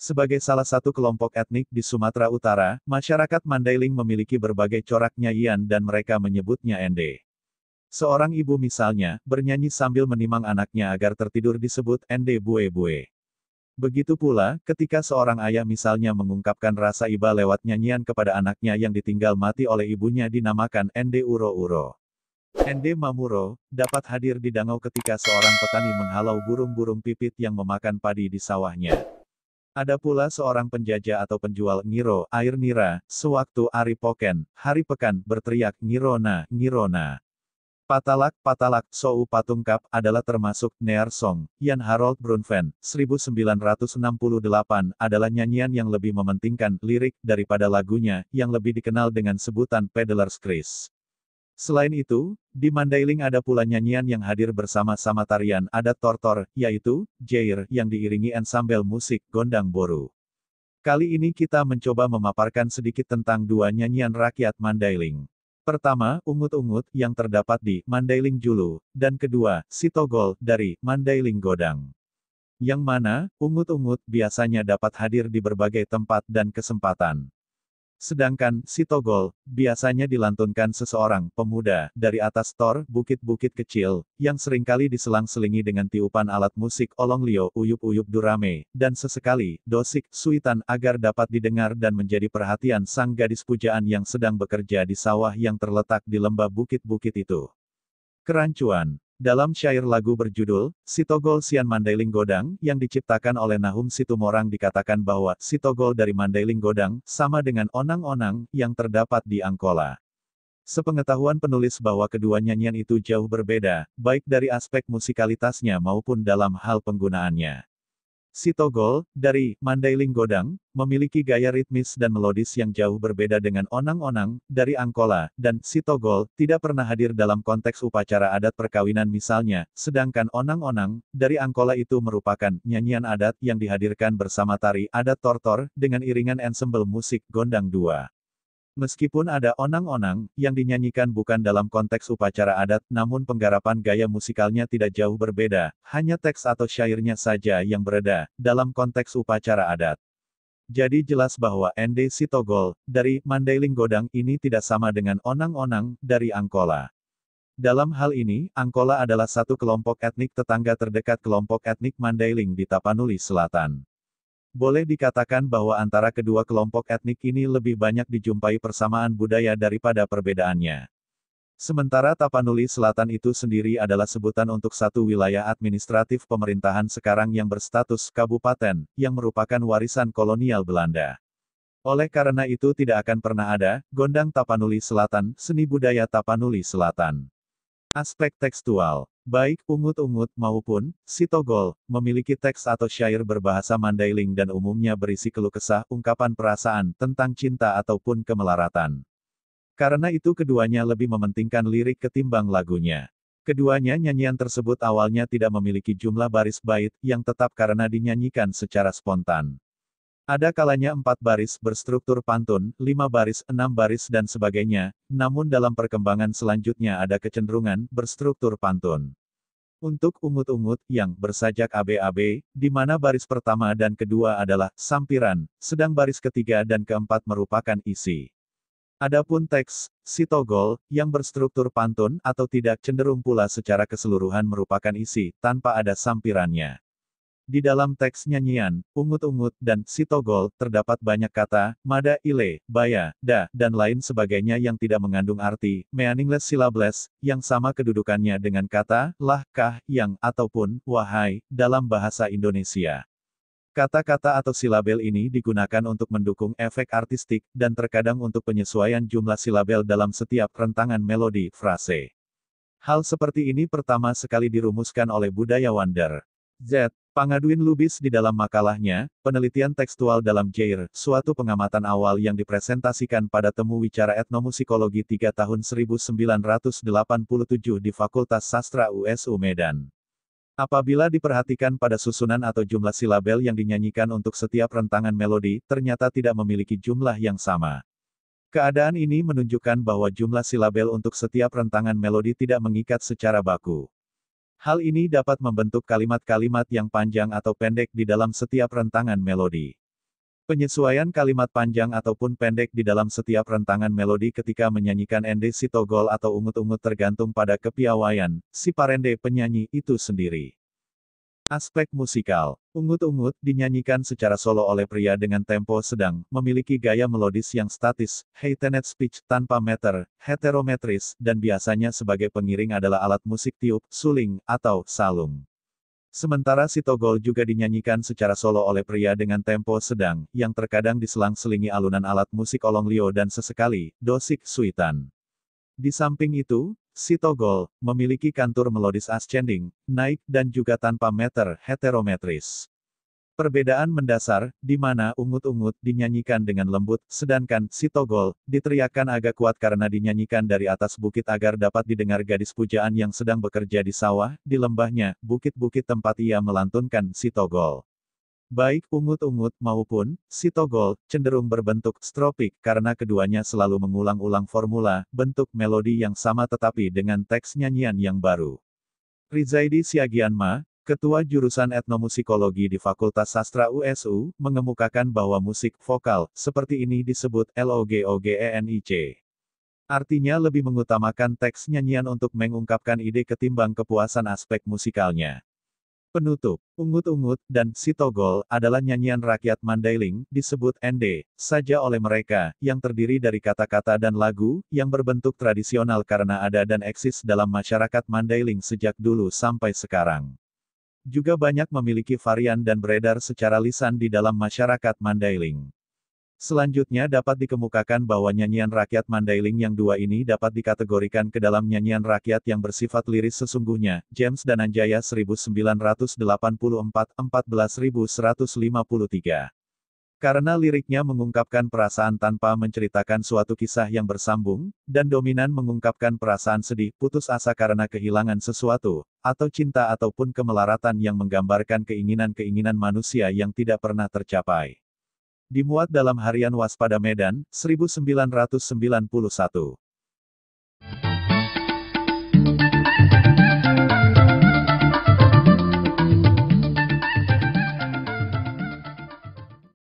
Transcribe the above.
Sebagai salah satu kelompok etnik di Sumatera Utara, masyarakat Mandailing memiliki berbagai corak nyanyian dan mereka menyebutnya ende. Seorang ibu misalnya, bernyanyi sambil menimang anaknya agar tertidur disebut ende bue-bue. Begitu pula, ketika seorang ayah misalnya mengungkapkan rasa iba lewat nyanyian kepada anaknya yang ditinggal mati oleh ibunya dinamakan ende uro-uro. Ende mamuro, dapat hadir di danau ketika seorang petani menghalau burung-burung pipit yang memakan padi di sawahnya. Ada pula seorang penjajah atau penjual ngiro, air nira, sewaktu Ari Poken, hari pekan, berteriak ngirona, ngirona. Patalak, patalak, sou patungkap, adalah termasuk Near Song, Yan Harold Brunfen, 1968, adalah nyanyian yang lebih mementingkan lirik daripada lagunya, yang lebih dikenal dengan sebutan Peddler's Chris. Selain itu, di Mandailing ada pula nyanyian yang hadir bersama-sama tarian adat Tortor, yaitu, Jair, yang diiringi ensembel musik Gondang Boru. Kali ini kita mencoba memaparkan sedikit tentang dua nyanyian rakyat Mandailing. Pertama, Ungut-Ungut, yang terdapat di Mandailing Julu, dan kedua, Sitogol, dari Mandailing Godang. Yang mana, Ungut-Ungut biasanya dapat hadir di berbagai tempat dan kesempatan. Sedangkan, Sitogol, biasanya dilantunkan seseorang, pemuda, dari atas tor, bukit-bukit kecil, yang seringkali diselang-selingi dengan tiupan alat musik olonglio, uyup-uyup durame, dan sesekali, dosik, suitan, agar dapat didengar dan menjadi perhatian sang gadis pujaan yang sedang bekerja di sawah yang terletak di lembah bukit-bukit itu. Kerancuan. Dalam syair lagu berjudul, Sitogol Sian Mandailing Godang, yang diciptakan oleh Nahum Situmorang dikatakan bahwa, Sitogol dari Mandailing Godang, sama dengan onang-onang, yang terdapat di Angkola. Sepengetahuan penulis bahwa kedua nyanyian itu jauh berbeda, baik dari aspek musikalitasnya maupun dalam hal penggunaannya. Sitogol, dari Mandailing Godang, memiliki gaya ritmis dan melodis yang jauh berbeda dengan onang-onang, dari Angkola, dan Sitogol, tidak pernah hadir dalam konteks upacara adat perkawinan misalnya, sedangkan onang-onang, dari Angkola itu merupakan nyanyian adat yang dihadirkan bersama tari adat Tortor, dengan iringan ensembel musik Gondang Dua. Meskipun ada onang-onang, yang dinyanyikan bukan dalam konteks upacara adat, namun penggarapan gaya musikalnya tidak jauh berbeda, hanya teks atau syairnya saja yang berbeda, dalam konteks upacara adat. Jadi jelas bahwa Ende Sitogol, dari Mandailing Godang ini tidak sama dengan onang-onang, dari Angkola. Dalam hal ini, Angkola adalah satu kelompok etnik tetangga terdekat kelompok etnik Mandailing di Tapanuli Selatan. Boleh dikatakan bahwa antara kedua kelompok etnik ini lebih banyak dijumpai persamaan budaya daripada perbedaannya. Sementara Tapanuli Selatan itu sendiri adalah sebutan untuk satu wilayah administratif pemerintahan sekarang yang berstatus kabupaten, yang merupakan warisan kolonial Belanda. Oleh karena itu tidak akan pernah ada, Gondang Tapanuli Selatan, seni budaya Tapanuli Selatan. Aspek tekstual. Baik Ungut-Ungut maupun Sitogol, memiliki teks atau syair berbahasa Mandailing dan umumnya berisi keluh kesah, ungkapan perasaan, tentang cinta ataupun kemelaratan. Karena itu keduanya lebih mementingkan lirik ketimbang lagunya. Keduanya nyanyian tersebut awalnya tidak memiliki jumlah baris bait, yang tetap karena dinyanyikan secara spontan. Ada kalanya 4 baris berstruktur pantun, 5 baris, 6 baris dan sebagainya, namun dalam perkembangan selanjutnya ada kecenderungan berstruktur pantun. Untuk Ungut-Ungut, yang bersajak AB-AB, di mana baris pertama dan kedua adalah sampiran, sedang baris ketiga dan keempat merupakan isi. Adapun teks, Sitogol, yang berstruktur pantun atau tidak cenderung pula secara keseluruhan merupakan isi, tanpa ada sampirannya. Di dalam teks nyanyian, Ungut-Ungut, dan Sitogol, terdapat banyak kata, mada, ile, baya, da, dan lain sebagainya yang tidak mengandung arti, meaningless syllables, yang sama kedudukannya dengan kata, lah, kah, yang, ataupun, wahai, dalam bahasa Indonesia. Kata-kata atau silabel ini digunakan untuk mendukung efek artistik, dan terkadang untuk penyesuaian jumlah silabel dalam setiap rentangan melodi, frase. Hal seperti ini pertama sekali dirumuskan oleh budayawan Der. Z. Pangaduin Lubis di dalam makalahnya, Penelitian Tekstual dalam Jair, suatu pengamatan awal yang dipresentasikan pada Temu Wicara Etnomusikologi 3 tahun 1987 di Fakultas Sastra USU Medan. Apabila diperhatikan pada susunan atau jumlah silabel yang dinyanyikan untuk setiap rentangan melodi, ternyata tidak memiliki jumlah yang sama. Keadaan ini menunjukkan bahwa jumlah silabel untuk setiap rentangan melodi tidak mengikat secara baku. Hal ini dapat membentuk kalimat-kalimat yang panjang atau pendek di dalam setiap rentangan melodi. Penyesuaian kalimat panjang ataupun pendek di dalam setiap rentangan melodi ketika menyanyikan ende sitogol atau ungut-ungut tergantung pada kepiawaian si parende penyanyi itu sendiri. Aspek musikal. Ungut-ungut dinyanyikan secara solo oleh pria dengan tempo sedang, memiliki gaya melodis yang statis, heightened pitch tanpa meter, heterometris, dan biasanya sebagai pengiring adalah alat musik tiup, suling, atau salung. Sementara sitogol juga dinyanyikan secara solo oleh pria dengan tempo sedang, yang terkadang diselang-selingi alunan alat musik olonglio dan sesekali, dosik suitan. Di samping itu, sitogol memiliki kantur melodis ascending, naik dan juga tanpa meter, heterometris. Perbedaan mendasar, di mana ungut-ungut dinyanyikan dengan lembut, sedangkan sitogol diteriakkan agak kuat karena dinyanyikan dari atas bukit agar dapat didengar gadis pujaan yang sedang bekerja di sawah, di lembahnya, bukit-bukit tempat ia melantunkan sitogol. Baik ungut-ungut maupun sitogol cenderung berbentuk stropik karena keduanya selalu mengulang-ulang formula, bentuk melodi yang sama tetapi dengan teks nyanyian yang baru. Rizaidi Siagianma, Ketua Jurusan Etnomusikologi di Fakultas Sastra USU, mengemukakan bahwa musik vokal seperti ini disebut logogenic. Artinya lebih mengutamakan teks nyanyian untuk mengungkapkan ide ketimbang kepuasan aspek musikalnya. Penutup, ungut-ungut dan sitogol adalah nyanyian rakyat Mandailing, disebut ende saja oleh mereka, yang terdiri dari kata-kata dan lagu, yang berbentuk tradisional karena ada dan eksis dalam masyarakat Mandailing sejak dulu sampai sekarang. Juga banyak memiliki varian dan beredar secara lisan di dalam masyarakat Mandailing. Selanjutnya dapat dikemukakan bahwa nyanyian rakyat Mandailing yang dua ini dapat dikategorikan ke dalam nyanyian rakyat yang bersifat liris sesungguhnya, James Dananjaya 1984, 14153. Karena liriknya mengungkapkan perasaan tanpa menceritakan suatu kisah yang bersambung, dan dominan mengungkapkan perasaan sedih, putus asa karena kehilangan sesuatu, atau cinta ataupun kemelaratan yang menggambarkan keinginan-keinginan manusia yang tidak pernah tercapai. Dimuat dalam Harian Waspada Medan, 1991.